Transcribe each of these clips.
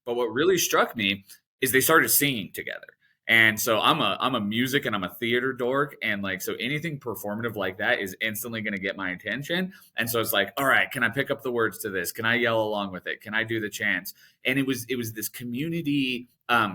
But what really struck me is they started singing together. And so I'm a music and I'm a theater dork, and like so anything performative like that is instantly going to get my attention. And so it's like, all right, can I pick up the words to this? Can I yell along with it? Can I do the chants? And it was this community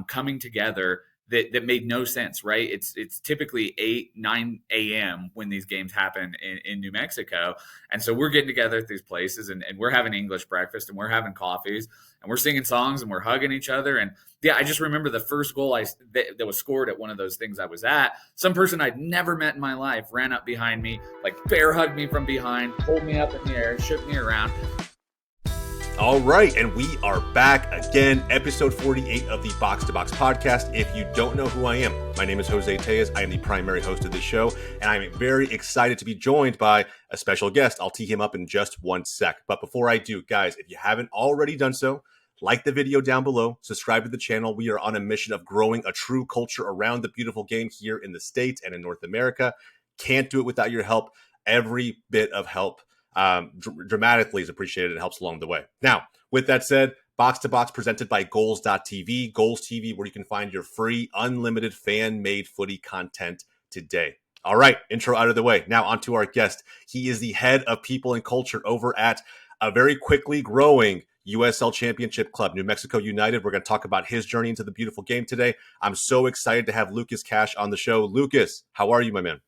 coming together that made no sense, right? It's typically 8-9 a.m. when these games happen in New Mexico. And so we're getting together at these places, and we're having English breakfast, and we're having coffees, and we're singing songs, and we're hugging each other. And yeah, I just remember the first goal that was scored at one of those things I was at. Some person I'd never met in my life ran up behind me, like bear hugged me from behind, pulled me up in the air, shook me around. All right, and we are back again, episode 48 of the Box to Box podcast. If you don't know who I am, my name is Jose Tejas. I am the primary host of this show, and I'm very excited to be joined by a special guest. I'll tee him up in just one sec. But before I do, guys, if you haven't already done so, like the video down below, subscribe to the channel. We are on a mission of growing a true culture around the beautiful game here in the States and in North America. Can't do it without your help. Every bit of help dramatically is appreciated and helps along the way. Now, with that said, Box to Box presented by GOLZtv, GOLZtv, where you can find your free, unlimited fan-made footy content today. All right, intro out of the way. Now on to our guest. He is the head of people and culture over at a very quickly growing USL Championship club, New Mexico United. We're going to talk about his journey into the beautiful game today. I'm so excited to have Lukas Cash on the show. Lukas, how are you, my man?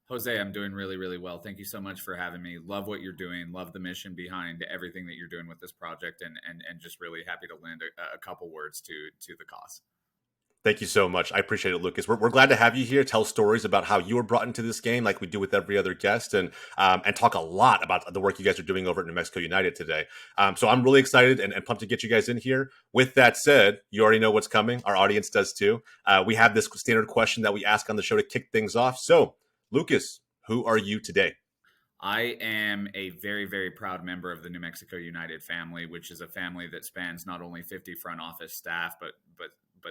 Jose, I'm doing really, really well. Thank you so much for having me. Love what you're doing. Love the mission behind everything that you're doing with this project, and just really happy to lend a couple words to the cause. Thank you so much. I appreciate it, Lukas. We're glad to have you here. Tell stories about how you were brought into this game, like we do with every other guest, and talk a lot about the work you guys are doing over at New Mexico United today. So I'm really excited and pumped to get you guys in here. With that said, you already know what's coming. Our audience does too. We have this standard question that we ask on the show to kick things off. So, Lukas, who are you today? I am a very, very proud member of the New Mexico United family, which is a family that spans not only 50 front office staff, but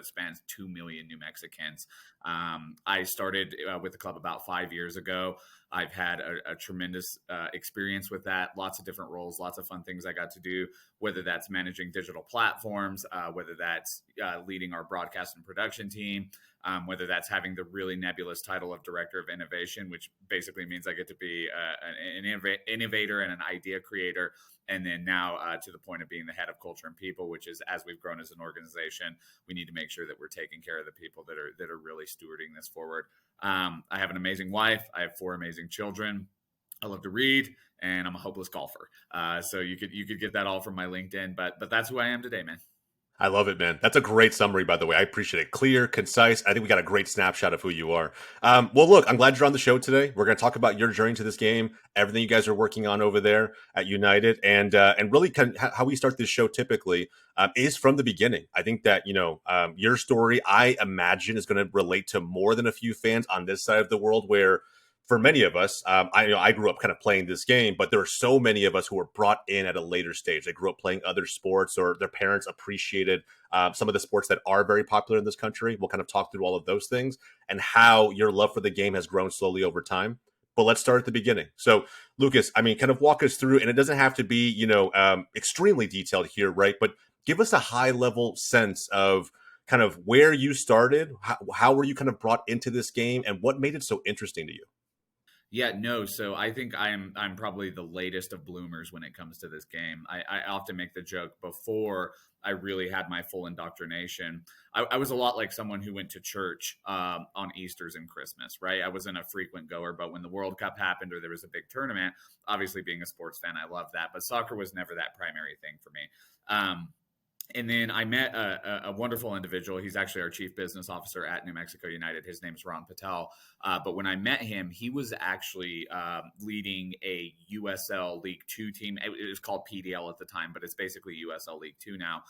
spans 2 million New Mexicans. I started with the club about 5 years ago. I've had a tremendous experience with that. Lots of different roles, lots of fun things I got to do, whether that's managing digital platforms, whether that's leading our broadcast and production team, whether that's having the really nebulous title of Director of Innovation, which basically means I get to be an innovator and an idea creator. And then now to the point of being the head of culture and people, which is, as we've grown as an organization, we need to make sure that we're taking care of the people that are really stewarding this forward. I have an amazing wife. I have 4 amazing children. I love to read, and I'm a hopeless golfer. So you could get that all from my LinkedIn, but that's who I am today, man. I love it, man. That's a great summary, by the way. I appreciate it. Clear, concise. I think we got a great snapshot of who you are. Well, look, I'm glad you're on the show today. We're going to talk about your journey to this game, everything you guys are working on over there at United, and really how we start this show typically is from the beginning. I think that, your story, I imagine, is going to relate to more than a few fans on this side of the world where, for many of us, I grew up kind of playing this game, but there are so many of us who were brought in at a later stage. They grew up playing other sports, or their parents appreciated some of the sports that are very popular in this country. We'll kind of talk through all of those things and how your love for the game has grown slowly over time. But let's start at the beginning. So, Lukas, kind of walk us through, and it doesn't have to be, extremely detailed here, right? But give us a high-level sense of kind of where you started, how were you kind of brought into this game, and what made it so interesting to you? Yeah, no. So I think I'm probably the latest of bloomers when it comes to this game. I often make the joke, before I really had my full indoctrination, I was a lot like someone who went to church on Easter's and Christmas, right? I wasn't a frequent goer, but when the World Cup happened or there was a big tournament, obviously being a sports fan, I loved that. But soccer was never that primary thing for me. And then I met a wonderful individual. He's actually our chief business officer at New Mexico United. His name's Ron Patel. But when I met him, he was actually leading a USL League 2 team. It was called PDL at the time, but it's basically USL League 2 now.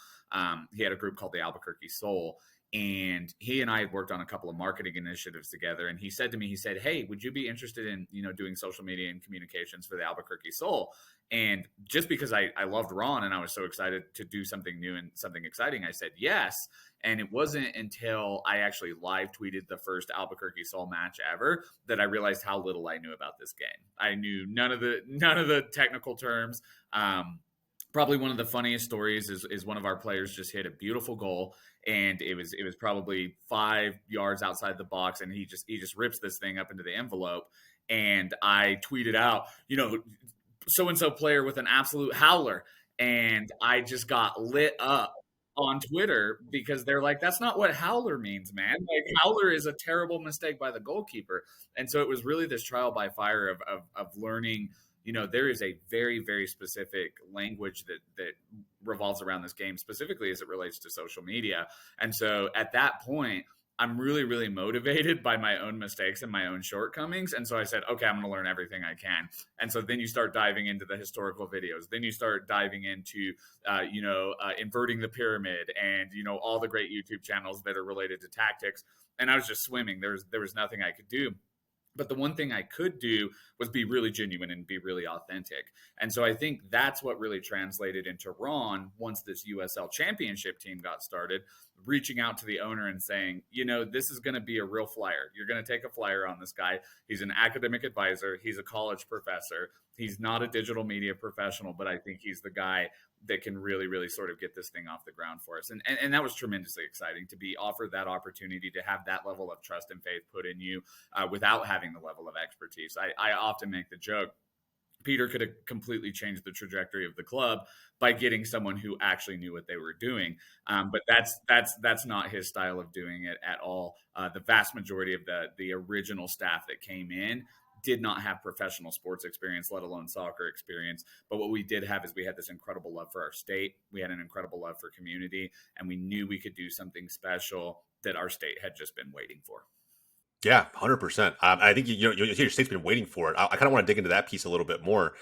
He had a group called the Albuquerque Soul. And he and I had worked on a couple of marketing initiatives together. And he said to me, hey, would you be interested in, doing social media and communications for the Albuquerque Soul? And just because I loved Ron and I was so excited to do something new and something exciting, I said yes. And it wasn't until I actually live tweeted the first Albuquerque Soul match ever that I realized how little I knew about this game. I knew none of the technical terms. Probably one of the funniest stories is one of our players just hit a beautiful goal, and it was probably 5 yards outside the box, and he just rips this thing up into the envelope. And I tweeted out, so and so player with an absolute howler, and I just got lit up on Twitter because they're like, that's not what howler means, man. Like, howler is a terrible mistake by the goalkeeper. And so it was really this trial by fire of learning. There is a very, very specific language that revolves around this game, specifically as it relates to social media. And so at that point, I'm really, really motivated by my own mistakes and my own shortcomings. And so I said, okay, I'm going to learn everything I can. And so then you start diving into the historical videos. Then you start diving into, inverting the pyramid and, all the great YouTube channels that are related to tactics. And I was just swimming. There was nothing I could do. But the one thing I could do was be really genuine and be really authentic. And so I think that's what really translated into Ron once this USL championship team got started, reaching out to the owner and saying, this is going to be a real flyer. You're going to take a flyer on this guy. He's an academic advisor. He's a college professor. He's not a digital media professional, but I think he's the guy that can really, really sort of get this thing off the ground for us. And that was tremendously exciting to be offered that opportunity to have that level of trust and faith put in you without having the level of expertise. I often make the joke, Peter could have completely changed the trajectory of the club by getting someone who actually knew what they were doing. But that's not his style of doing it at all. The vast majority of the original staff that came in did not have professional sports experience, let alone soccer experience. But what we did have is we had this incredible love for our state. We had an incredible love for community, and we knew we could do something special that our state had just been waiting for. Yeah, 100%. I think your state's been waiting for it. I kind of want to dig into that piece a little bit more.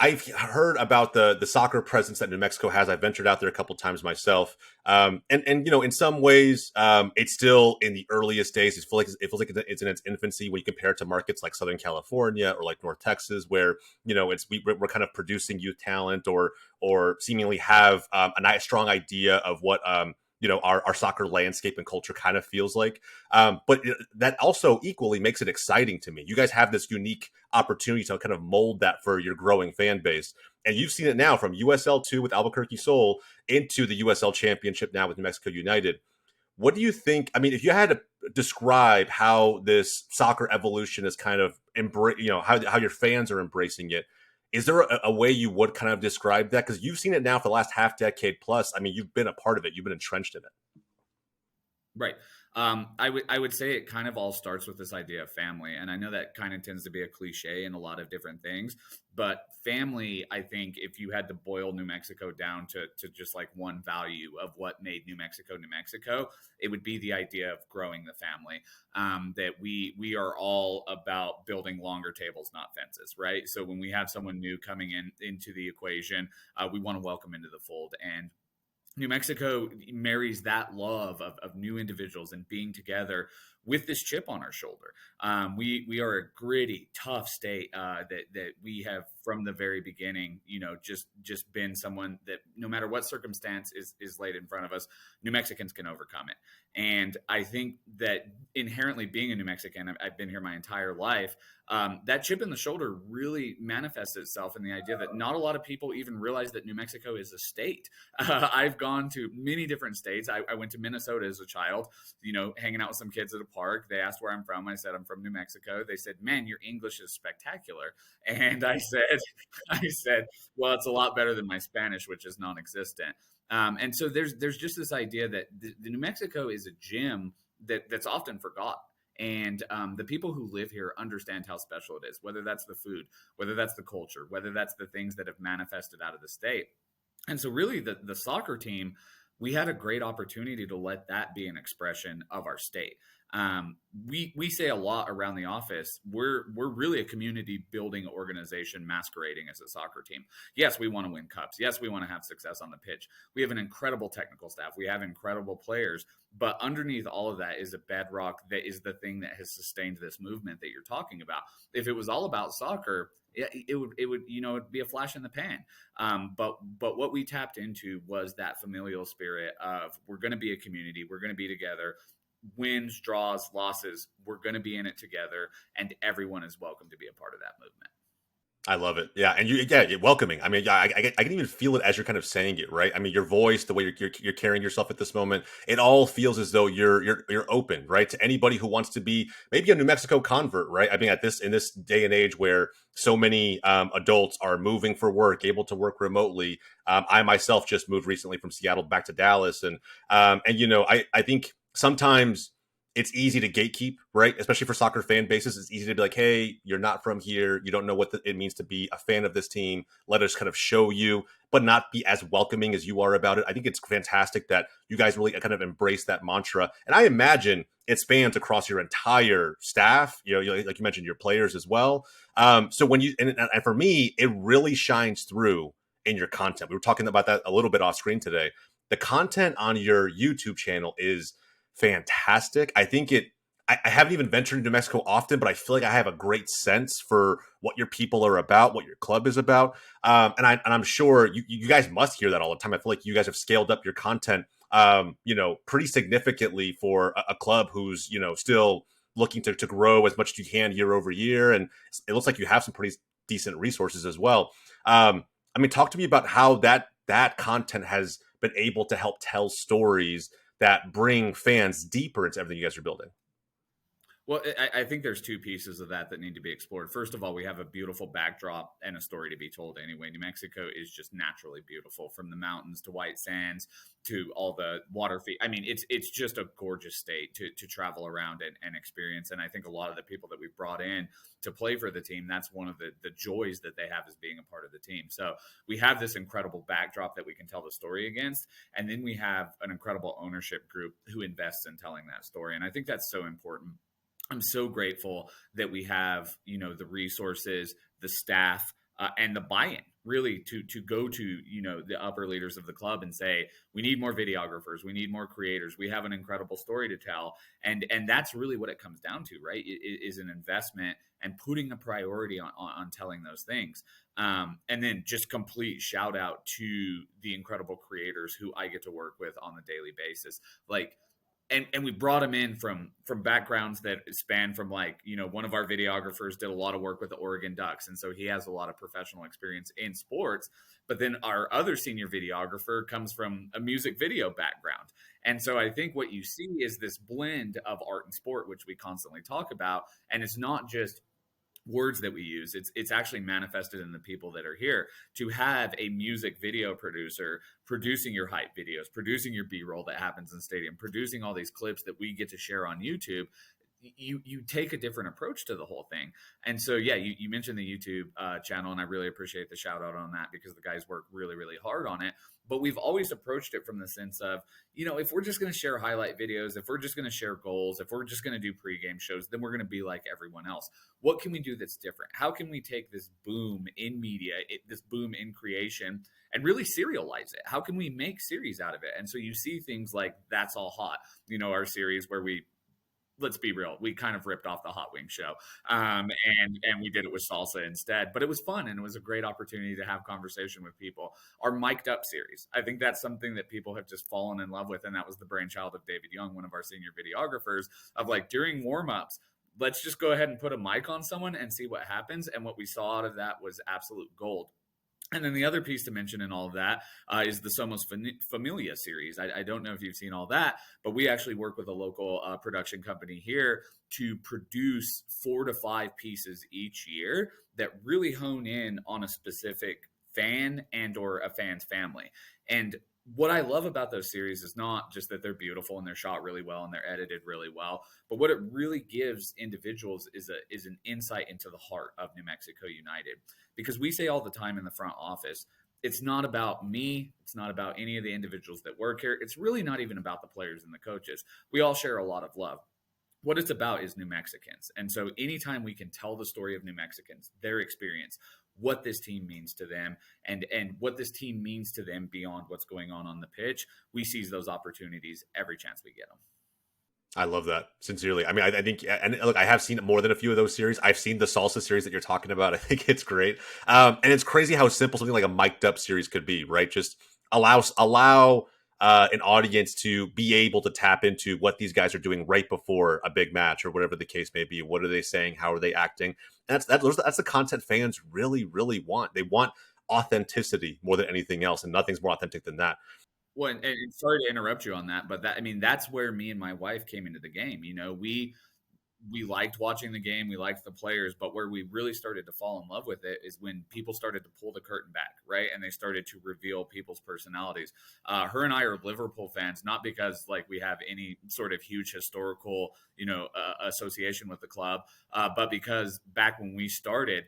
I've heard about the soccer presence that New Mexico has. I've ventured out there a couple times myself, and in some ways, it's still in the earliest days. It feels like it's in its infancy when you compare it to markets like Southern California or like North Texas, where we're kind of producing youth talent or seemingly have a nice strong idea of what our soccer landscape and culture kind of feels like. But that also equally makes it exciting to me. You guys have this unique opportunity to kind of mold that for your growing fan base. And you've seen it now from USL2 with Albuquerque Soul into the USL Championship now with New Mexico United. What do you think? I mean, if you had to describe how this soccer evolution is kind of how your fans are embracing it, is there a way you would kind of describe that? Because you've seen it now for the last half decade plus. I mean, you've been a part of it. You've been entrenched in it. Right. I would say it kind of all starts with this idea of family. And I know that kind of tends to be a cliche in a lot of different things, but family, I think if you had to boil New Mexico down to just like one value of what made New Mexico, New Mexico, it would be the idea of growing the family. That we are all about building longer tables, not fences, right? So when we have someone new coming into the equation, we want to welcome into the fold. And New Mexico marries that love of new individuals and being together with this chip on our shoulder. We are a gritty, tough state that we have from the very beginning, just been someone that no matter what circumstance is laid in front of us, New Mexicans can overcome it. And I think that inherently being a New Mexican, I've been here my entire life, that chip in the shoulder really manifests itself in the idea that not a lot of people even realize that New Mexico is a state. I've gone to many different states. I went to Minnesota as a child, hanging out with some kids at a park. They asked where I'm from. I said, I'm from New Mexico. They said, man, your English is spectacular. And I said, well, it's a lot better than my Spanish, which is non-existent. And so there's just this idea that the New Mexico is a gem that's often forgotten. And the people who live here understand how special it is, whether that's the food, whether that's the culture, whether that's the things that have manifested out of the state. And so really the soccer team, we had a great opportunity to let that be an expression of our state. We say a lot around the office. We're really a community building organization masquerading as a soccer team. Yes, we want to win cups. Yes, we want to have success on the pitch. We have an incredible technical staff. We have incredible players. But underneath all of that is a bedrock that is the thing that has sustained this movement that you're talking about. If it was all about soccer, it would it'd be a flash in the pan. But what we tapped into was that familial spirit of we're going to be a community. We're going to be together. Wins, draws, losses, we're going to be in it together, and everyone is welcome to be a part of that movement. I love it. Yeah, and you're welcoming. I mean, I can even feel it as you're kind of saying it, right? I mean, your voice, the way you're carrying yourself at this moment, it all feels as though you're open, right, to anybody who wants to be maybe a New Mexico convert, right? I mean, in this day and age where so many adults are moving for work, able to work remotely. I myself just moved recently from Seattle back to Dallas, and I think sometimes it's easy to gatekeep, right? Especially for soccer fan bases, it's easy to be like, "Hey, you're not from here. You don't know what it means to be a fan of this team. Let us kind of show you, but not be as welcoming as you are about it." I think it's fantastic that you guys really kind of embrace that mantra, and I imagine it spans across your entire staff. Like you mentioned, your players as well. So when you and for me, it really shines through in your content. We were talking about that a little bit off screen today. The content on your YouTube channel is fantastic. I think I haven't even ventured into New Mexico often, but I feel like I have a great sense for what your people are about, what your club is about. And I'm sure you guys must hear that all the time. I feel like you guys have scaled up your content, pretty significantly for a club who's, still looking to grow as much as you can year over year. And it looks like you have some pretty decent resources as well. I mean, talk to me about how that content has been able to help tell stories that bring fans deeper into everything you guys are building. Well, I think there's two pieces of that need to be explored. First of all, we have a beautiful backdrop and a story to be told anyway. New Mexico is just naturally beautiful, from the mountains to white sands to all the water feet. I mean, it's just a gorgeous state to travel around and experience. And I think a lot of the people that we've brought in to play for the team, that's one of the joys that they have, is being a part of the team. So we have this incredible backdrop that we can tell the story against. And then we have an incredible ownership group who invests in telling that story. And I think that's so important. I'm so grateful that we have, the resources, the staff, and the buy-in, really, to go to, the upper leaders of the club and say, we need more videographers, we need more creators, we have an incredible story to tell. And that's really what it comes down to, right? It is an investment and putting a priority on telling those things. And then just complete shout out to the incredible creators who I get to work with on a daily basis. And we brought him in from backgrounds that span from, one of our videographers did a lot of work with the Oregon Ducks. And so he has a lot of professional experience in sports. But then our other senior videographer comes from a music video background. And so I think what you see is this blend of art and sport, which we constantly talk about. And it's not just words that we use, it's actually manifested in the people that are here. To have a music video producer producing your hype videos, producing your B-roll that happens in stadium, producing all these clips that we get to share on YouTube, you take a different approach to the whole thing. And so, yeah, you mentioned the YouTube channel, and I really appreciate the shout out on that, because the guys work really, really hard on it. But we've always approached it from the sense of, if we're just going to share highlight videos, if we're just going to share goals, if we're just going to do pregame shows, then we're going to be like everyone else. What can we do that's different? How can we take this boom in media, this boom in creation, and really serialize it? How can we make series out of it? And so you see things like That's All Hot, our series where let's be real, we kind of ripped off the Hot Wings show, and we did it with salsa instead. But it was fun, and it was a great opportunity to have conversation with people. Our Mic'd Up series, I think that's something that people have just fallen in love with, and that was the brainchild of David Young, one of our senior videographers, of during warm-ups, let's just go ahead and put a mic on someone and see what happens. And what we saw out of that was absolute gold. And then the other piece to mention in all of that is the Somos Familia series. I don't know if you've seen all that, but we actually work with a local production company here to produce 4 to 5 pieces each year that really hone in on a specific fan and or a fan's family. And what I love about those series is not just that they're beautiful and they're shot really well and they're edited really well, but what it really gives individuals is an insight into the heart of New Mexico United. Because we say all the time in the front office, it's not about me. It's not about any of the individuals that work here. It's really not even about the players and the coaches. We all share a lot of love. What it's about is New Mexicans. And so anytime we can tell the story of New Mexicans, their experience, what this team means to them, and what this team means to them beyond what's going on the pitch, we seize those opportunities every chance we get them. I love that, sincerely. I mean, I think, and look, I have seen more than a few of those series. I've seen the salsa series that you're talking about. I think it's great. And it's crazy how simple something like a mic'd up series could be, right? Just allow an audience to be able to tap into what these guys are doing right before a big match or whatever the case may be. What are they saying? How are they acting? That's the content fans really, really want. They want authenticity more than anything else, and nothing's more authentic than that. Well, and sorry to interrupt you on that, but that, I mean, that's where me and my wife came into the game. You know, we liked watching the game, we liked the players, but where we really started to fall in love with it is when people started to pull the curtain back, right? And they started to reveal people's personalities. Her and I are Liverpool fans, not because like we have any sort of huge historical, association with the club, but because back when we started,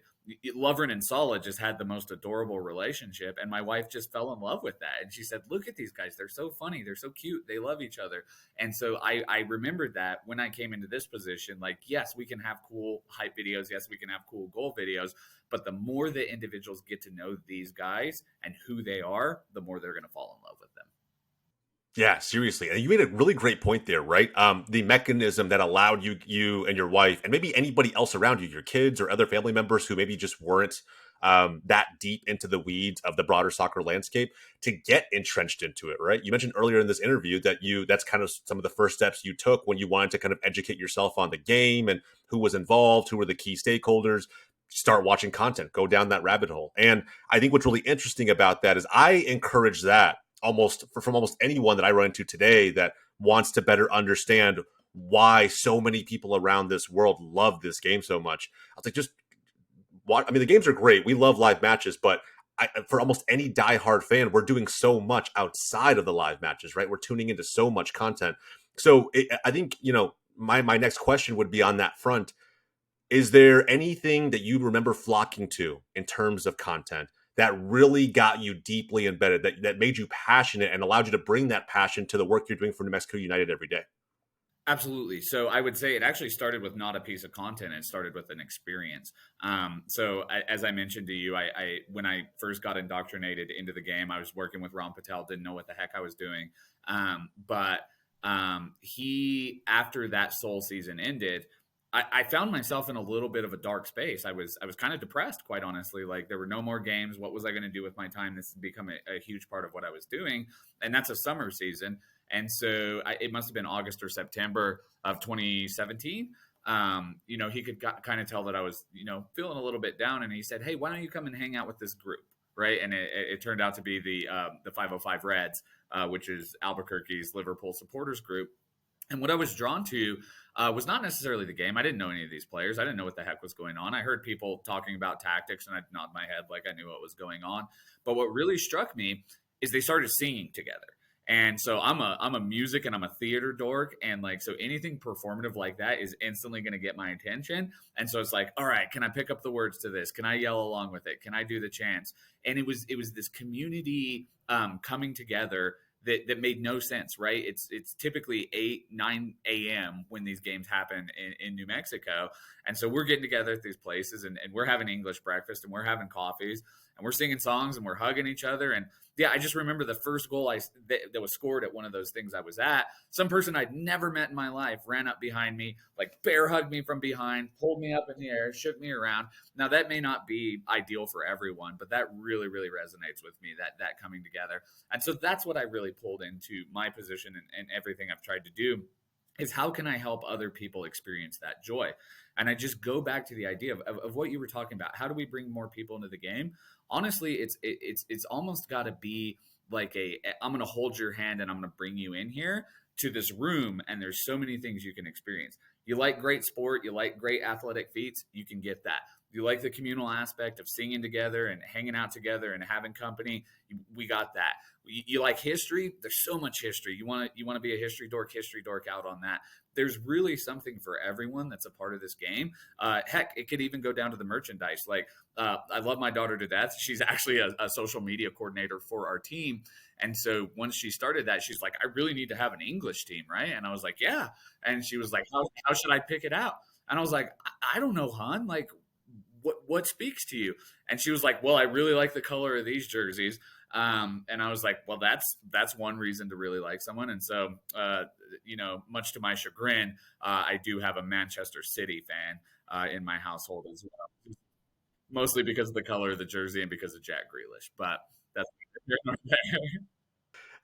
Lovren and Salah just had the most adorable relationship, and my wife just fell in love with that. And she said, "Look at these guys; they're so funny, they're so cute, they love each other." And so I remembered that when I came into this position, like, yes, we can have cool hype videos, yes, we can have cool goal videos, but the more that individuals get to know these guys and who they are, the more they're going to fall in love with them. Yeah, seriously. And you made a really great point there, right? The mechanism that allowed you and your wife, and maybe anybody else around you, your kids or other family members who maybe just weren't that deep into the weeds of the broader soccer landscape, to get entrenched into it, right? You mentioned earlier in this interview that that's kind of some of the first steps you took when you wanted to kind of educate yourself on the game and who was involved, who were the key stakeholders. Start watching content, go down that rabbit hole. And I think what's really interesting about that is I encourage that from almost anyone that I run into today that wants to better understand why so many people around this world love this game so much. I was like, just what? I mean, the games are great. We love live matches, but for almost any diehard fan, we're doing so much outside of the live matches, right? We're tuning into so much content. So I think, my next question would be on that front. Is there anything that you remember flocking to in terms of content that really got you deeply embedded, that made you passionate and allowed you to bring that passion to the work you're doing for New Mexico United every day? Absolutely. So I would say it actually started with not a piece of content. It started with an experience. As I mentioned to you, I when I first got indoctrinated into the game, I was working with Ron Patel, didn't know what the heck I was doing. But he, after that Soul season ended, I found myself in a little bit of a dark space. I was kind of depressed, quite honestly. Like, there were no more games. What was I going to do with my time? This had become a huge part of what I was doing, and that's a summer season. And so it must have been August or September of 2017. He could kind of tell that I was, feeling a little bit down, and he said, "Hey, why don't you come and hang out with this group?" Right, and it turned out to be the 505 Reds, which is Albuquerque's Liverpool supporters group. And what I was drawn to was not necessarily the game. I didn't know any of these players. I didn't know what the heck was going on. I heard people talking about tactics, and I'd nod my head like I knew what was going on. But what really struck me is they started singing together. And so I'm a music and I'm a theater dork, and like, so anything performative like that is instantly going to get my attention. And so it's like, all right, can I pick up the words to this? Can I yell along with it? Can I do the chants? And it was this community coming together that made no sense, right? It's typically 8-9 a.m. when these games happen in New Mexico. And so we're getting together at these places, and we're having English breakfast, and we're having coffees, and we're singing songs, and we're hugging each other. And yeah, I just remember the first goal that was scored at one of those things I was at. Some person I'd never met in my life ran up behind me, like bear hugged me from behind, pulled me up in the air, shook me around. Now, that may not be ideal for everyone, but that really, really resonates with me, that coming together. And so that's what I really pulled into my position, and everything I've tried to do is, how can I help other people experience that joy? And I just go back to the idea of what you were talking about. How do we bring more people into the game? Honestly, it's almost got to be like I'm going to hold your hand and I'm going to bring you in here to this room, and there's so many things you can experience. You like great sport, you like great athletic feats, you can get that. You like the communal aspect of singing together and hanging out together and having company, we got that. You like history, there's so much history. You want to be a history dork out on that. There's really something for everyone that's a part of this game. Heck, it could even go down to the merchandise. Like, I love my daughter to death. She's actually a social media coordinator for our team. And so once she started that, she's like, "I really need to have an English team, right?" And I was like, "Yeah." And she was like, how should I pick it out? And I was like, I don't know, hon. Like, what speaks to you? And she was like, "Well, I really like the color of these jerseys." And I was like, "Well, that's one reason to really like someone." And so, much to my chagrin, I do have a Manchester City fan in my household as well, mostly because of the color of the jersey and because of Jack Grealish. But that's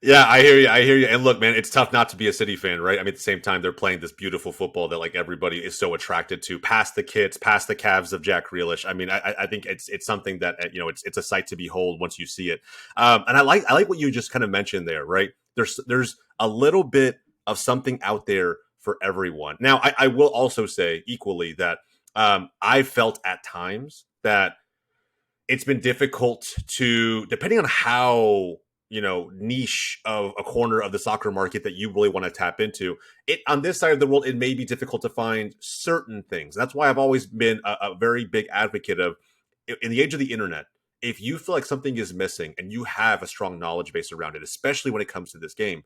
Yeah, I hear you. I hear you. And look, man, it's tough not to be a City fan, right? I mean, at the same time, they're playing this beautiful football that like everybody is so attracted to. Past the Kits, past the Cavs of Jack Grealish. I mean, I think it's something that it's a sight to behold once you see it. And I like what you just kind of mentioned there, right? There's a little bit of something out there for everyone. Now, I will also say equally that I felt at times that it's been difficult to, depending on how niche of a corner of the soccer market that you really want to tap into, it on this side of the world it may be difficult to find certain things. That's why I've always been a very big advocate of, in the age of the internet, if you feel like something is missing and you have a strong knowledge base around it, especially when it comes to this game,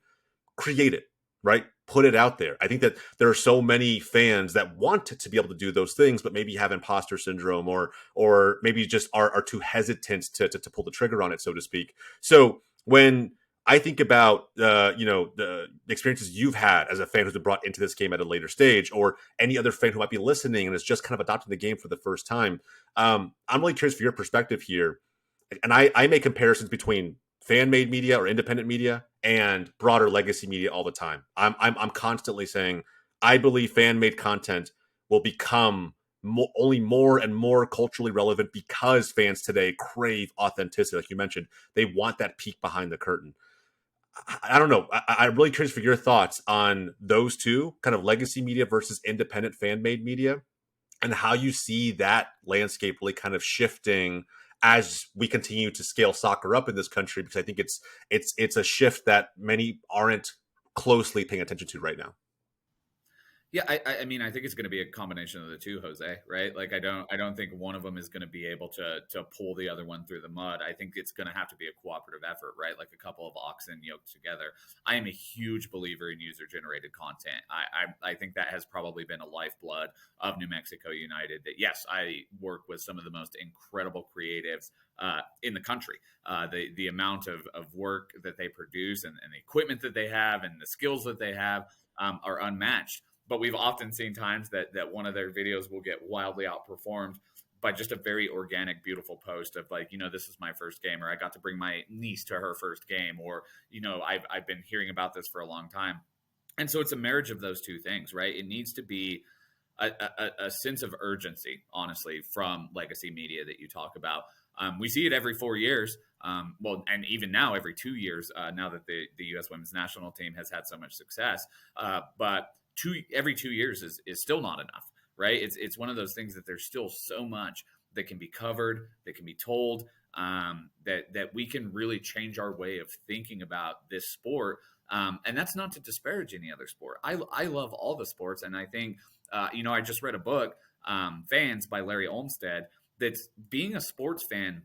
create it, right? Put it out there. I think that there are so many fans that want to be able to do those things, but maybe have imposter syndrome, or maybe just are too hesitant to pull the trigger on it, so to speak. So when I think about the experiences you've had as a fan who's been brought into this game at a later stage, or any other fan who might be listening and is just kind of adopting the game for the first time, I'm really curious for your perspective here. And I make comparisons between fan-made media or independent media and broader legacy media all the time. I'm constantly saying I believe fan-made content will become only more and more culturally relevant because fans today crave authenticity. Like you mentioned, they want that peek behind the curtain. I don't know. I'm really curious for your thoughts on those two, kind of legacy media versus independent fan-made media, and how you see that landscape really kind of shifting as we continue to scale soccer up in this country, because I think it's a shift that many aren't closely paying attention to right now. Yeah, I mean, I think it's going to be a combination of the two, Jose. Right? Like, I don't think one of them is going to be able to pull the other one through the mud. I think it's going to have to be a cooperative effort, right? Like a couple of oxen yoked together. I am a huge believer in user generated content. I think that has probably been a lifeblood of New Mexico United. That yes, I work with some of the most incredible creatives in the country. The amount of work that they produce, and the equipment that they have, and the skills that they have are unmatched. But we've often seen times that one of their videos will get wildly outperformed by just a very organic, beautiful post of like, this is my first game, or I got to bring my niece to her first game, or, I've been hearing about this for a long time. And so it's a marriage of those two things, right? It needs to be a sense of urgency, honestly, from legacy media that you talk about. We see it every 4 years. Well, and even now, every 2 years, now that the U.S. women's national team has had so much success. But every 2 years is still not enough, right? It's one of those things that there's still so much that can be covered, that can be told, that we can really change our way of thinking about this sport. And that's not to disparage any other sport. I love all the sports, and I think I just read a book, Fans by Larry Olmsted, that's being a sports fan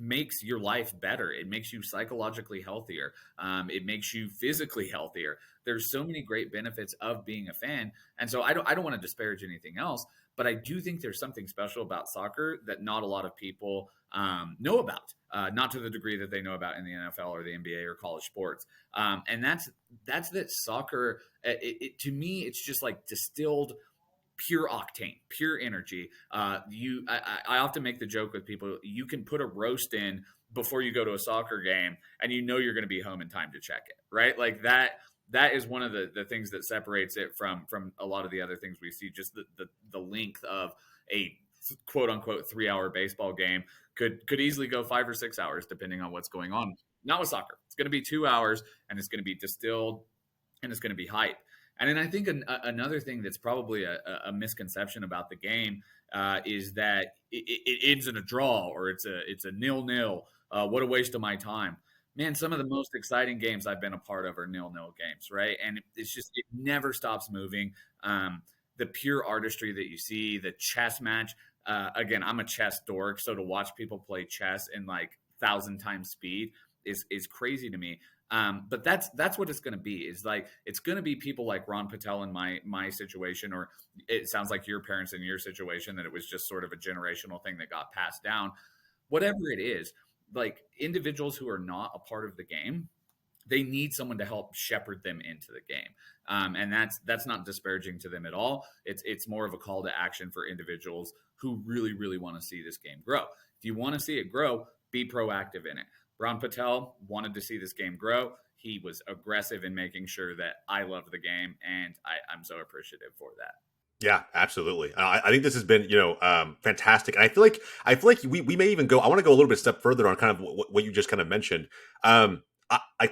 makes your life better. It makes you psychologically healthier. It makes you physically healthier. There's so many great benefits of being a fan. And so I don't want to disparage anything else, but I do think there's something special about soccer that not a lot of people know about, not to the degree that they know about in the NFL or the NBA or college sports. And that's that soccer, to me, it's just like distilled pure octane, pure energy. I often make the joke with people: you can put a roast in before you go to a soccer game, and you're going to be home in time to check it, right? Like that. That is one of the things that separates it from a lot of the other things we see. Just the length of a quote unquote 3-hour baseball game could easily go 5 or 6 hours depending on what's going on. Not with soccer. It's going to be 2 hours, and it's going to be distilled, and it's going to be hype. And then I think another thing that's probably a misconception about the game is that it ends in a draw, or it's a 0-0. What a waste of my time. Man, some of the most exciting games I've been a part of are 0-0 games, right? And it's just, it never stops moving. The pure artistry that you see, the chess match. Again, I'm a chess dork, so to watch people play chess in like 1,000 times speed is crazy to me. But that's what it's going to be. Is like, it's going to be people like Ron Patel in my situation, or it sounds like your parents in your situation, that it was just sort of a generational thing that got passed down. Whatever it is, like individuals who are not a part of the game, they need someone to help shepherd them into the game. And that's not disparaging to them at all. It's more of a call to action for individuals who really, really want to see this game grow. If you want to see it grow, be proactive in it. Ron Patel wanted to see this game grow. He was aggressive in making sure that I loved the game, and I'm so appreciative for that. Yeah, absolutely. I think this has been, fantastic. And I feel like we may even go. I want to go a little bit step further on kind of what you just kind of mentioned.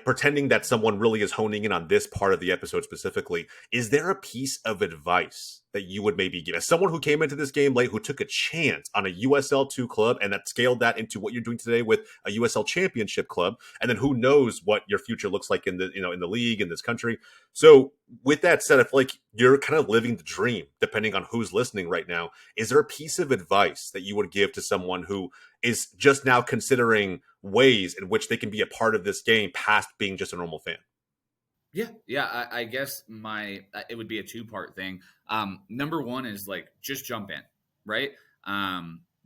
Pretending that someone really is honing in on this part of the episode specifically. Is there a piece of advice that you would maybe give as someone who came into this game late, who took a chance on a USL2 club and that scaled that into what you're doing today with a USL Championship club, and then who knows what your future looks like in the league in this country? So with that said, I feel like you're kind of living the dream, depending on who's listening right now. Is there a piece of advice that you would give to someone who is just now considering ways in which they can be a part of this game past being just a normal fan? Yeah. I guess it would be a two-part thing. Number one is like just jump in, right?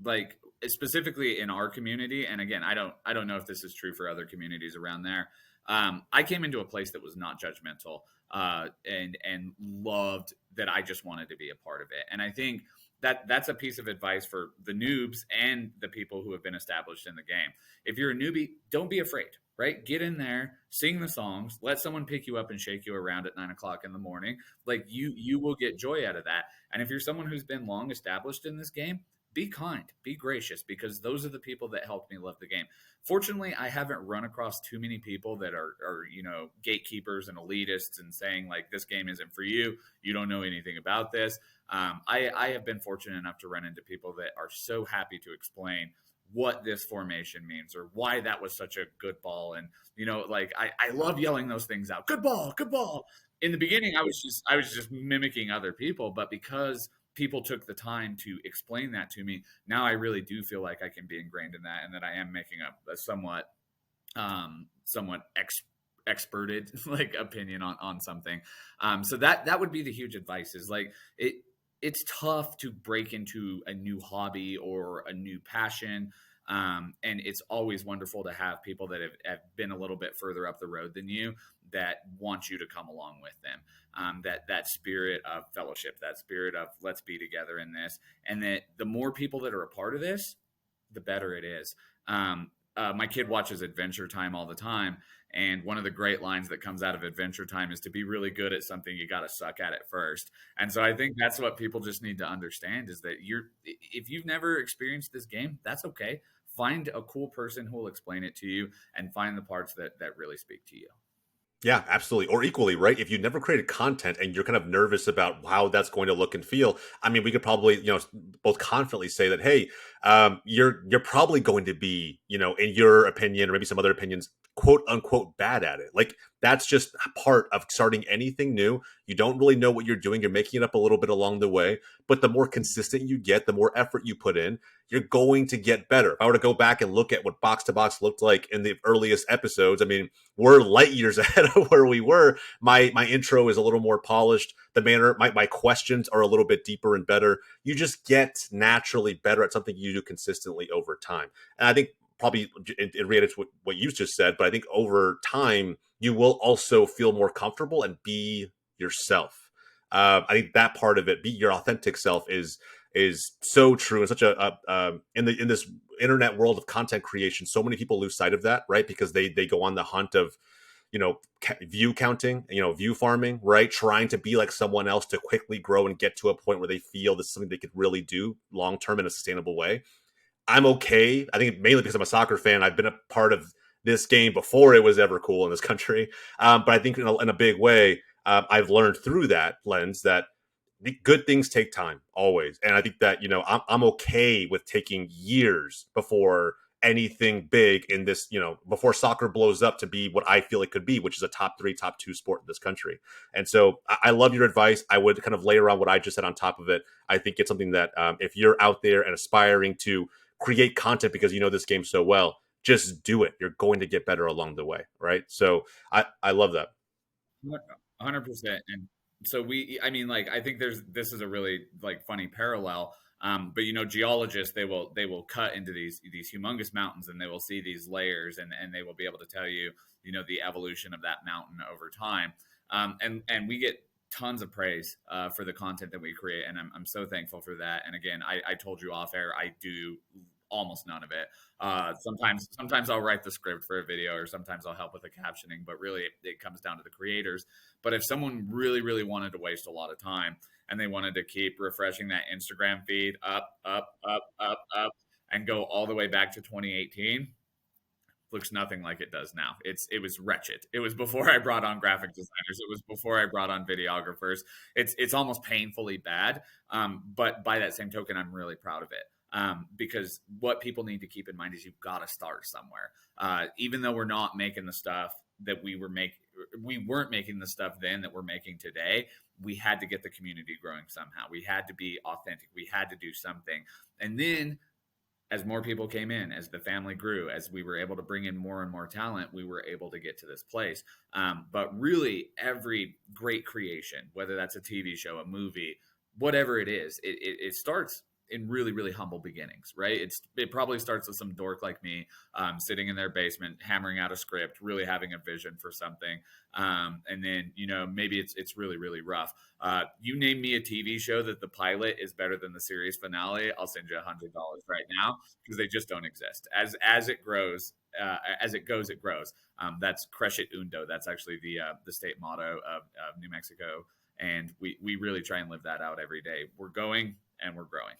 Like specifically in our community, and again, I don't know if this is true for other communities around there. I came into a place that was not judgmental, and loved that I just wanted to be a part of it. And I think that's a piece of advice for the noobs and the people who have been established in the game. If you're a newbie, don't be afraid, right? Get in there, sing the songs, let someone pick you up and shake you around at 9 o'clock in the morning. Like you will get joy out of that. And if you're someone who's been long established in this game, be kind, be gracious, because those are the people that helped me love the game. Fortunately, I haven't run across too many people that are gatekeepers and elitists and saying like, this game isn't for you. You don't know anything about this. I have been fortunate enough to run into people that are so happy to explain what this formation means or why that was such a good ball. And, I love yelling those things out. Good ball, good ball. In the beginning, I was just mimicking other people, but because people took the time to explain that to me, now I really do feel like I can be ingrained in that, and that I am making a somewhat experted like opinion on something. So that would be the huge advice, is like it's tough to break into a new hobby or a new passion. And it's always wonderful to have people that have been a little bit further up the road than you that want you to come along with them. That spirit of fellowship, that spirit of let's be together in this. And that the more people that are a part of this, the better it is. My kid watches Adventure Time all the time. And one of the great lines that comes out of Adventure Time is, to be really good at something, you got to suck at it first. And so I think that's what people just need to understand, is that if you've never experienced this game, that's okay. Find a cool person who will explain it to you, and find the parts that really speak to you. Yeah, absolutely. Or equally, right? If you never created content and you're kind of nervous about how that's going to look and feel, I mean, we could probably, both confidently say that, hey, you're probably going to be, in your opinion, or maybe some other opinions, quote unquote, bad at it. Like, that's just part of starting anything new. You don't really know what you're doing. You're making it up a little bit along the way. But the more consistent you get, the more effort you put in, you're going to get better. If I were to go back and look at what Box to Box looked like in the earliest episodes, I mean, we're light years ahead of where we were. My intro is a little more polished. The manner, my questions are a little bit deeper and better. You just get naturally better at something you do consistently over time. And I think probably it relates to what you just said, but I think over time, you will also feel more comfortable and be yourself. I think that part of it, be your authentic self, is so true. And such in this internet world of content creation, so many people lose sight of that, right? Because they go on the hunt of, view counting, view farming, right? Trying to be like someone else to quickly grow and get to a point where they feel this is something they could really do long term in a sustainable way. I'm okay. I think mainly because I'm a soccer fan. I've been a part of this game before it was ever cool in this country. But I think in a big way, I've learned through that lens that the good things take time always. And I think that, I'm okay with taking years before anything big in this, before soccer blows up to be what I feel it could be, which is a top 3, top 2 sport in this country. And so I love your advice. I would kind of layer on what I just said on top of it. I think it's something that if you're out there and aspiring to create content because you know this game so well, just do it. You're going to get better along the way, right? So I love that. 100%. And so I think this is a really like funny parallel. But geologists, they will cut into these humongous mountains, and they will see these layers, and they will be able to tell you, the evolution of that mountain over time. And we get tons of praise for the content that we create, and I'm so thankful for that. And again, I told you off air, almost none of it. Sometimes I'll write the script for a video, or sometimes I'll help with the captioning, but really it comes down to the creators. But if someone really, really wanted to waste a lot of time and they wanted to keep refreshing that Instagram feed up, and go all the way back to 2018, looks nothing like it does now. It was wretched. It was before I brought on graphic designers. It was before I brought on videographers. It's almost painfully bad. But by that same token, I'm really proud of it. Because what people need to keep in mind is you've got to start somewhere. Even though we're not making the stuff that we weren't making the stuff then that we're making today. We had to get the community growing somehow. We had to be authentic. We had to do something. And then as more people came in, as the family grew, as we were able to bring in more and more talent, we were able to get to this place. But really, every great creation, whether that's a TV show, a movie, whatever it is, it starts in really, really humble beginnings, right? It probably starts with some dork like me, sitting in their basement, hammering out a script, really having a vision for something. And then, maybe it's really, really rough. You name me a TV show that the pilot is better than the series finale, I'll send you $100 right now, because they just don't exist. As it grows, as it goes, it grows. That's Crush It Undo. That's actually the state motto of New Mexico. And we really try and live that out every day. We're going and we're growing.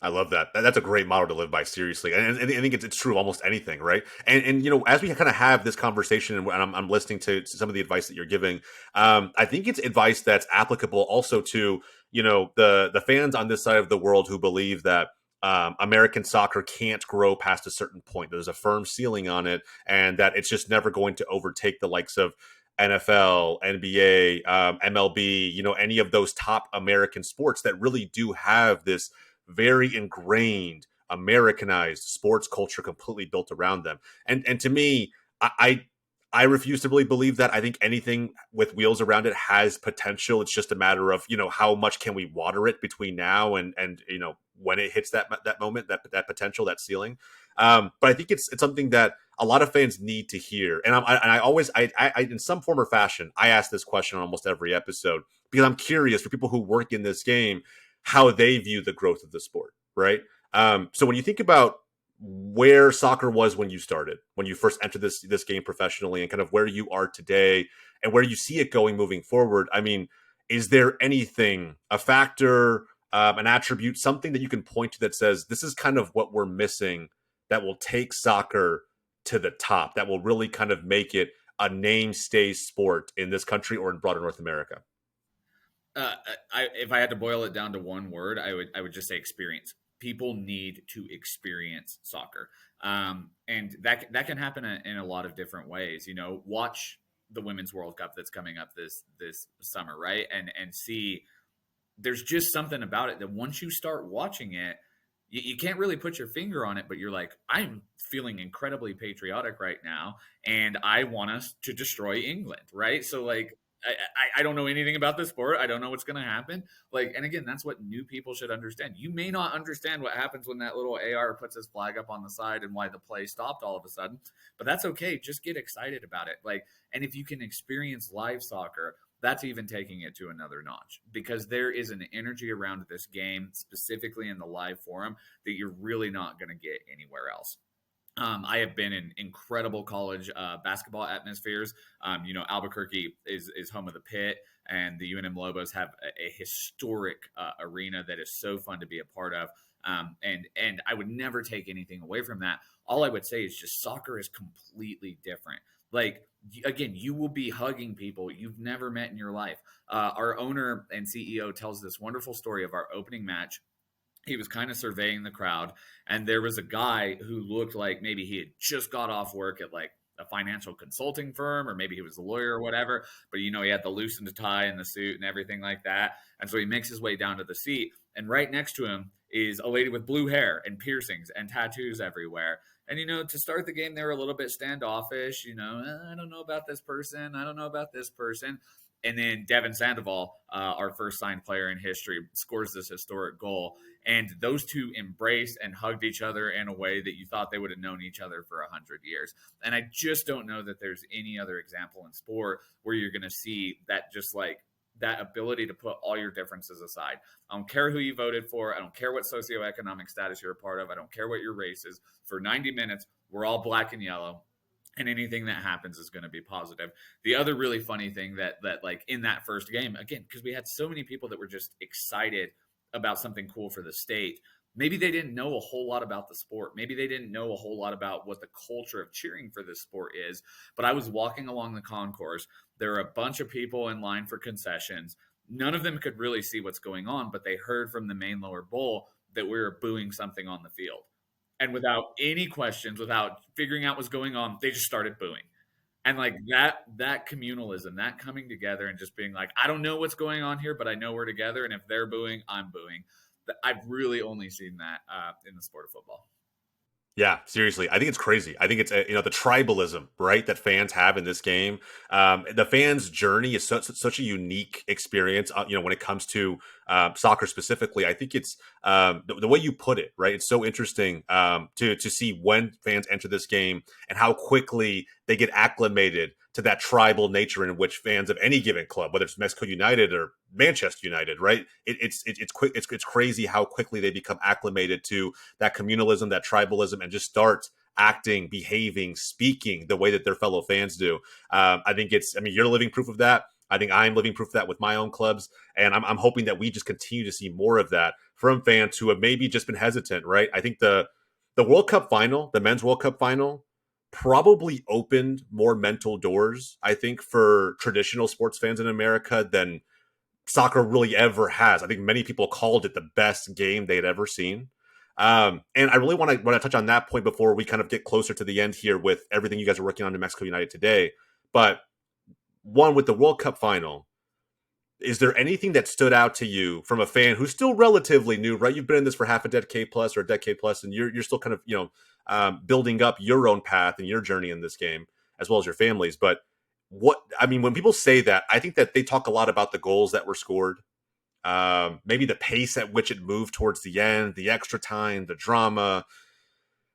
I love that. That's a great model to live by, seriously. And I think it's true of almost anything, right? And as we kind of have this conversation and I'm listening to some of the advice that you're giving, I think it's advice that's applicable also to, the fans on this side of the world who believe that American soccer can't grow past a certain point. There's a firm ceiling on it, and that it's just never going to overtake the likes of NFL, NBA, MLB, any of those top American sports that really do have this very ingrained Americanized sports culture completely built around them. And to me, I refuse to really believe that. I think anything with wheels around it has potential. It's just a matter of, how much can we water it between now and when it hits that moment, that potential, that ceiling. But I think it's something that a lot of fans need to hear. And I always in some form or fashion, I ask this question on almost every episode because I'm curious for people who work in this game, how they view the growth of the sport, right? So when you think about where soccer was when you started, when you first entered this game professionally, and kind of where you are today and where you see it going moving forward, I mean, is there anything, a factor, an attribute, something that you can point to that says this is kind of what we're missing that will take soccer to the top, that will really kind of make it a namestay sport in this country or in broader North America? If I had to boil it down to one word, I would just say experience. People need to experience soccer, and that can happen in a lot of different ways. Watch the Women's World Cup that's coming up this summer, right? And see, there's just something about it that once you start watching it, you can't really put your finger on it, but you're like, I'm feeling incredibly patriotic right now, and I want us to destroy England, right? So like, I don't know anything about this sport. I don't know what's going to happen. And again, that's what new people should understand. You may not understand what happens when that little AR puts his flag up on the side and why the play stopped all of a sudden, but that's okay. Just get excited about it. And if you can experience live soccer, that's even taking it to another notch, because there is an energy around this game, specifically in the live forum, that you're really not going to get anywhere else. I have been in incredible college basketball atmospheres. Albuquerque is home of the Pit, and the UNM Lobos have a historic arena that is so fun to be a part of. And I would never take anything away from that. All I would say is just soccer is completely different. Again, you will be hugging people you've never met in your life. Our owner and CEO tells this wonderful story of our opening match. He was kind of surveying the crowd, and there was a guy who looked like maybe he had just got off work at a financial consulting firm, or maybe he was a lawyer or whatever, but he had the loosened tie and the suit and everything like that. And so he makes his way down to the seat, and right next to him is a lady with blue hair and piercings and tattoos everywhere. And, to start the game, they were a little bit standoffish, I don't know about this person. I don't know about this person. And then Devin Sandoval, our first signed player in history, scores this historic goal. And those two embraced and hugged each other in a way that you thought they would have known each other for 100 years. And I just don't know that there's any other example in sport where you're going to see that just that ability to put all your differences aside. I don't care who you voted for. I don't care what socioeconomic status you're a part of. I don't care what your race is. For 90 minutes, we're all black and yellow, and anything that happens is going to be positive. The other really funny thing that like in that first game, again, because we had so many people that were just excited about something cool for the state. Maybe they didn't know a whole lot about the sport. Maybe they didn't know a whole lot about what the culture of cheering for this sport is. But I was walking along the concourse. There were a bunch of people in line for concessions. None of them could really see what's going on, but they heard from the main lower bowl that we were booing something on the field. And without any questions, without figuring out what's going on, they just started booing. And like that communalism, that coming together and just being like, I don't know what's going on here, but I know we're together. And if they're booing, I'm booing. I've really only seen that in the sport of football. Yeah, seriously. I think it's crazy. I think it's, the tribalism, right, that fans have in this game. The fans' journey is such a unique experience, when it comes to soccer specifically. I think it's the way you put it, right? It's so interesting to see when fans enter this game and how quickly they get acclimated to that tribal nature in which fans of any given club, whether it's Mexico United or Manchester United, right? It's crazy how quickly they become acclimated to that communalism, that tribalism, and just start acting, behaving, speaking the way that their fellow fans do. I think you're living proof of that. I think I'm living proof of that with my own clubs. And I'm hoping that we just continue to see more of that from fans who have maybe just been hesitant, right? I think the World Cup final, the men's World Cup final, probably opened more mental doors, I think, for traditional sports fans in America than soccer really ever has. I think many people called it the best game they had ever seen. And I really want to touch on that point before we kind of get closer to the end here with everything you guys are working on in Mexico United today. But one, with the World Cup final, is there anything that stood out to you from a fan who's still relatively new, right? You've been in this for half a decade plus or a decade plus, and you're still kind of, building up your own path and your journey in this game, as well as your families. But when people say that, I think that they talk a lot about the goals that were scored, maybe the pace at which it moved towards the end, the extra time, the drama.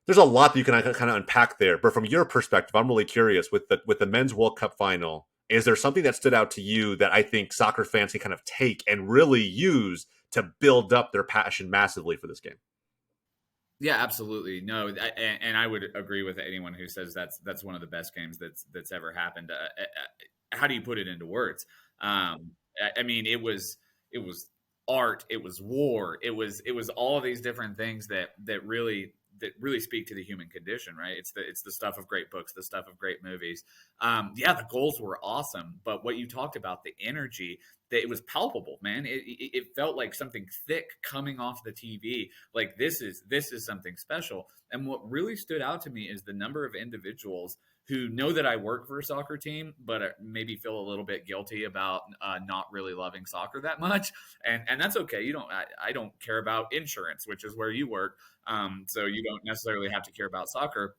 There's a lot that you can kind of unpack there. But from your perspective, I'm really curious with the men's World Cup final. Is there something that stood out to you that I think soccer fans can kind of take and really use to build up their passion massively for this game? Yeah, absolutely. No, and I would agree with anyone who says that's one of the best games that's ever happened. How do you put it into words? It was art, it was war, it was all of these different things that really speak to the human condition, right? It's the stuff of great books, the stuff of great movies. The goals were awesome, but what you talked about, the energy, that it was palpable, man. It felt like something thick coming off the TV. Like this is something special. And what really stood out to me is the number of individuals who know that I work for a soccer team, but maybe feel a little bit guilty about not really loving soccer that much. And that's okay. I don't care about insurance, which is where you work. So you don't necessarily have to care about soccer.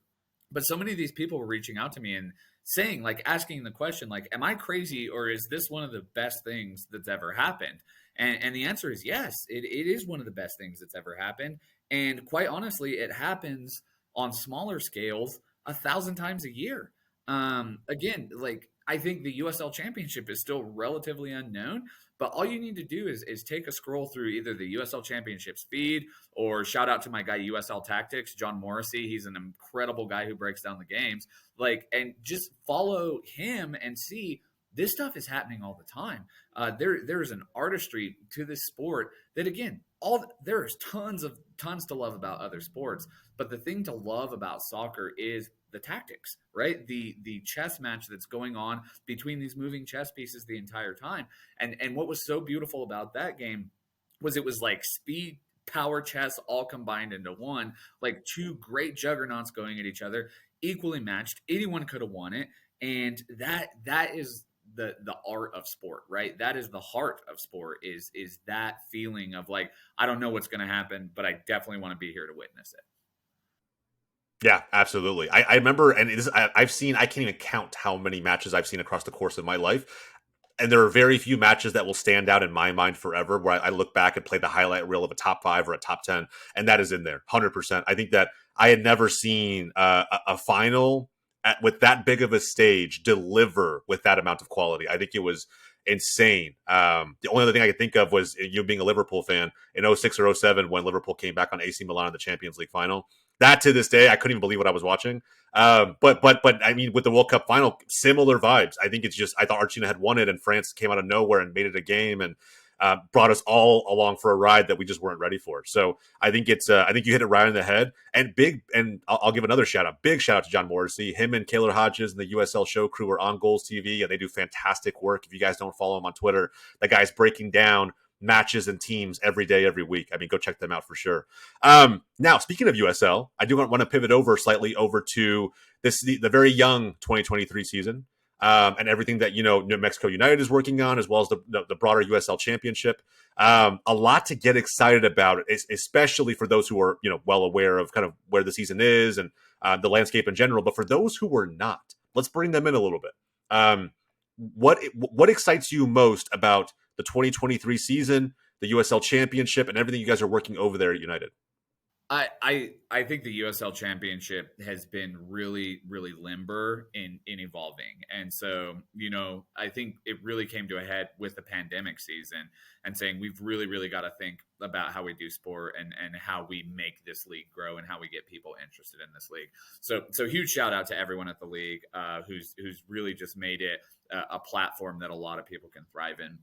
But so many of these people were reaching out to me and saying, like, asking the question, like, am I crazy, or is this one of the best things that's ever happened? And the answer is yes, it is one of the best things that's ever happened. And quite honestly, it happens on smaller scales 1,000 times a year. Again, like, I think the USL Championship is still relatively unknown, but all you need to do is take a scroll through either the USL Championships feed, or shout out to my guy USL Tactics, John Morrissey. He's an incredible guy who breaks down the games. Like, and just follow him and see this stuff is happening all the time. There is an artistry to this sport that, again, there's tons to love about other sports, but the thing to love about soccer is the tactics, right? The chess match that's going on between these moving chess pieces the entire time. And what was so beautiful about that game was it was like speed, power, chess all combined into one, like two great juggernauts going at each other, equally matched. Anyone could have won it. And that is the art of sport, right? That is the heart of sport, is that feeling of like, I don't know what's going to happen, but I definitely want to be here to witness it. Yeah, absolutely. I remember, and I've seen, I can't even count how many matches I've seen across the course of my life. And there are very few matches that will stand out in my mind forever, where I look back and play the highlight reel of a top 5 or a top 10, and that is in there 100%. I think that I had never seen a final with that big of a stage deliver with that amount of quality. I think it was insane. The only other thing I could think of was you being a Liverpool fan in 06 or 07 when Liverpool came back on AC Milan in the Champions League final. That to this day, I couldn't even believe what I was watching. But I mean, with the World Cup final, similar vibes. I think it's just I thought Argentina had won it, and France came out of nowhere and made it a game and brought us all along for a ride that we just weren't ready for. So I think I think you hit it right on the head. And I'll give another shout out. Big shout out to John Morrissey. Him and Kaylor Hodges and the USL show crew are on GOLZtv, and they do fantastic work. If you guys don't follow him on Twitter, the guy's breaking down matches and teams every day, every week. I mean, go check them out for sure. Now, speaking of USL, I do want to pivot slightly over to the very young 2023 season. And everything that, New Mexico United is working on, as well as the broader USL Championship. A lot to get excited about, especially for those who are, well aware of kind of where the season is and the landscape in general. But for those who are not, let's bring them in a little bit. What excites you most about the 2023 season, the USL Championship, and everything you guys are working over there at United? I think the USL Championship has been really, really limber in evolving. And so, I think it really came to a head with the pandemic season and saying we've really, really got to think about how we do sport and how we make this league grow and how we get people interested in this league. So huge shout out to everyone at the league who's really just made it a platform that a lot of people can thrive in.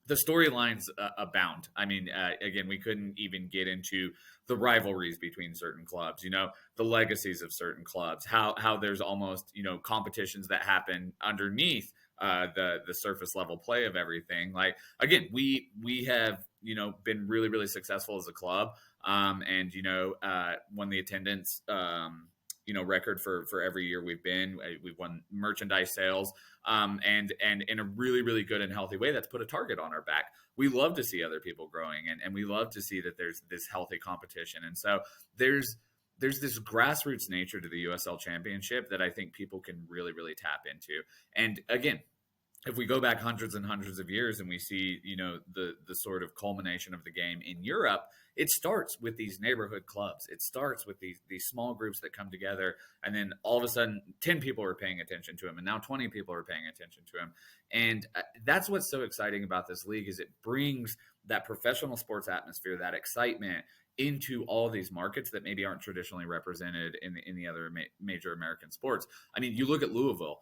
The storylines abound. I mean, again, we couldn't even get into the rivalries between certain clubs, the legacies of certain clubs, how there's almost, competitions that happen underneath the surface level play of everything. Like, again, we have, been really, really successful as a club and, won the attendance, record for every year we've won merchandise sales and in a really, really good and healthy way that's put a target on our back. We love to see other people growing and we love to see that there's this healthy competition. And so there's this grassroots nature to the USL Championship that I think people can really, really tap into. And again, if we go back hundreds and hundreds of years and we see, the sort of culmination of the game in Europe, it starts with these neighborhood clubs. It starts with these small groups that come together, and then all of a sudden 10 people are paying attention to them, and now 20 people are paying attention to them. And that's what's so exciting about this league is it brings that professional sports atmosphere, that excitement into all of these markets that maybe aren't traditionally represented in the other major American sports. I mean, you look at Louisville.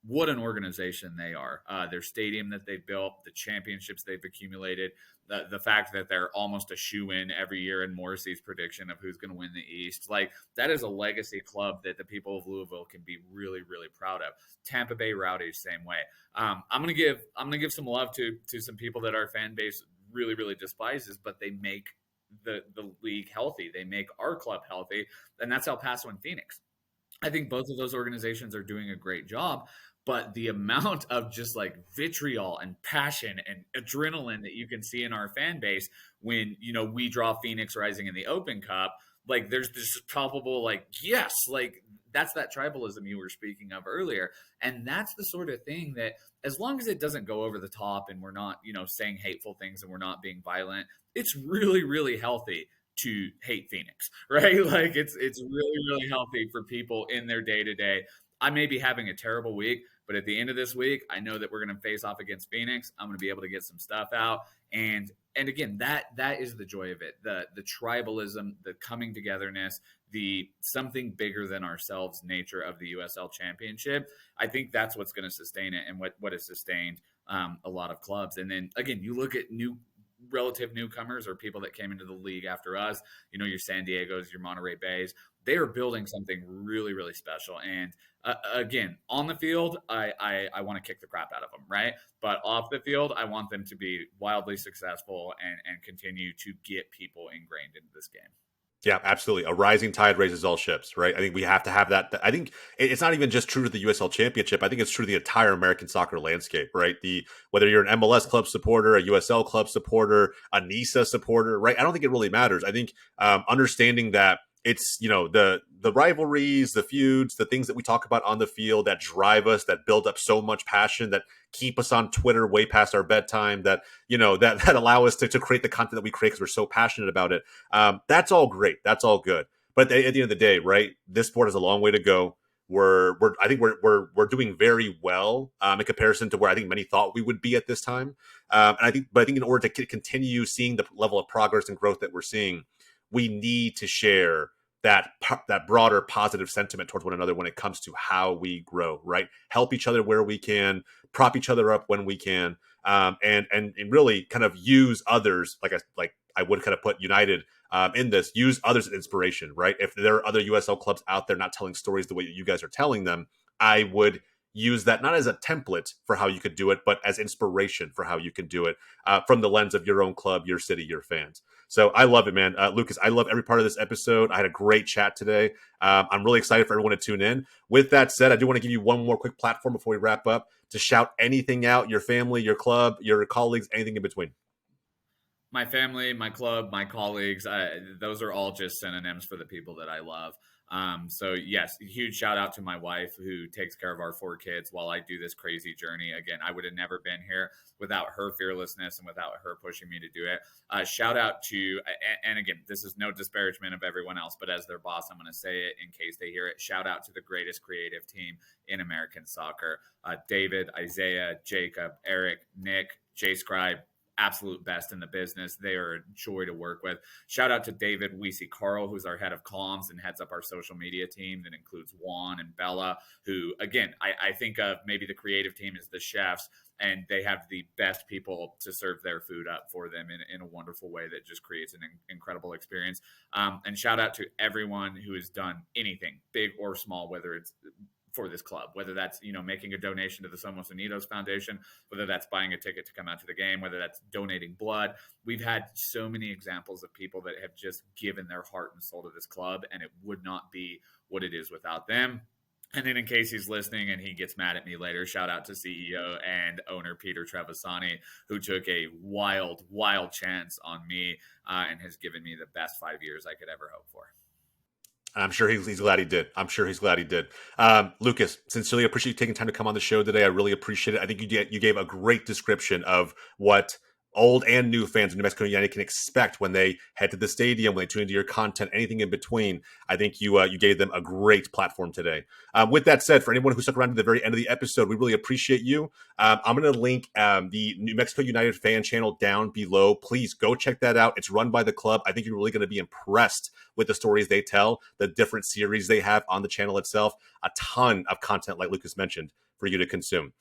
What an organization they are. Their stadium that they've built, the championships they've accumulated, the fact that they're almost a shoe-in every year in Morrissey's prediction of who's going to win the East. Like, that is a legacy club that the people of Louisville can be really, really proud of. Tampa Bay Rowdies, same way. I'm gonna give some love to some people that our fan base really, really despises, but they make the league healthy. They make our club healthy, and that's El Paso and Phoenix. I think both of those organizations are doing a great job, but the amount of just like vitriol and passion and adrenaline that you can see in our fan base when, we draw Phoenix Rising in the Open Cup, like there's this palpable, like, yes, like that's that tribalism you were speaking of earlier. And that's the sort of thing that as long as it doesn't go over the top and we're not, saying hateful things and we're not being violent, it's really, really healthy to hate Phoenix, right? Like it's really, really healthy for people in their day to day. I may be having a terrible week, but at the end of this week, I know that we're going to face off against Phoenix. I'm going to be able to get some stuff out. And again, that is the joy of it. The tribalism, the coming togetherness, the something bigger than ourselves nature of the USL Championship. I think that's what's going to sustain it and what has sustained a lot of clubs. And then again, you look at relative newcomers or people that came into the league after us, your San Diegos, your Monterey Bays, they are building something really, really special. And again, on the field, I want to kick the crap out of them, right? But off the field, I want them to be wildly successful and continue to get people ingrained into this game. Yeah, absolutely. A rising tide raises all ships, right? I think we have to have that. I think it's not even just true to the USL Championship. I think it's true to the entire American soccer landscape, right? Whether you're an MLS club supporter, a USL club supporter, a NISA supporter, right? I don't think it really matters. I think understanding that it's, the rivalries, the feuds, the things that we talk about on the field that drive us, that build up so much passion, that keep us on Twitter way past our bedtime, that, that allow us to create the content that we create because we're so passionate about it. That's all great. That's all good. But at the end of the day, right, this sport has a long way to go. I think we're doing very well in comparison to where I think many thought we would be at this time. And I think in order to continue seeing the level of progress and growth that we're seeing, we need to share that broader positive sentiment towards one another when it comes to how we grow, right? Help each other where we can, prop each other up when we can, and really kind of use others, like I would kind of put United in this, use others as inspiration, right? If there are other USL clubs out there not telling stories the way that you guys are telling them, I would use that not as a template for how you could do it, but as inspiration for how you can do it from the lens of your own club, your city, your fans. So I love it, man. Lucas, I love every part of this episode. I had a great chat today. I'm really excited for everyone to tune in. With that said, I do want to give you one more quick platform before we wrap up to shout anything out, your family, your club, your colleagues, anything in between. My family, my club, my colleagues, those are all just synonyms for the people that I love. So yes, huge shout out to my wife who takes care of our 4 kids while I do this crazy journey. Again, I would have never been here without her fearlessness and without her pushing me to do it. Shout out to, and again, this is no disparagement of everyone else, but as their boss, I'm going to say it in case they hear it. Shout out to the greatest creative team in American soccer. David, Isaiah, Jacob, Eric, Nick, Jay Scribe, absolute best in the business. They are a joy to work with. Shout out to David Weesey Carl, who's our head of comms and heads up our social media team that includes Juan and Bella, who, again, I think of maybe the creative team as the chefs, and they have the best people to serve their food up for them in a wonderful way that just creates an incredible experience. And shout out to everyone who has done anything, big or small, whether it's for this club, whether that's, making a donation to the Somos Unidos Foundation, whether that's buying a ticket to come out to the game, whether that's donating blood. We've had so many examples of people that have just given their heart and soul to this club, and it would not be what it is without them. And then in case he's listening and he gets mad at me later, shout out to CEO and owner Peter Trevisani, who took a wild, wild chance on me and has given me the best 5 years I could ever hope for. I'm sure he's glad he did. Lucas, sincerely appreciate you taking time to come on the show today. I really appreciate it. I think you gave a great description of what old and new fans of New Mexico United can expect when they head to the stadium, when they tune into your content, anything in between. I think you gave them a great platform today. With that said, for anyone who stuck around to the very end of the episode, we really appreciate you. I'm going to link the New Mexico United fan channel down below. Please go check that out. It's run by the club. I think you're really going to be impressed with the stories they tell, the different series they have on the channel itself, a ton of content like Lucas mentioned for you to consume.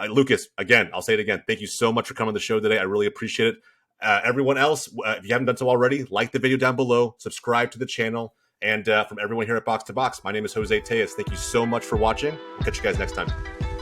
Lucas, again, I'll say it again. Thank you so much for coming on the show today. I really appreciate it. Everyone else, if you haven't done so already, like the video down below, subscribe to the channel. And from everyone here at Box to Box, my name is Jose Tejas. Thank you so much for watching. Catch you guys next time.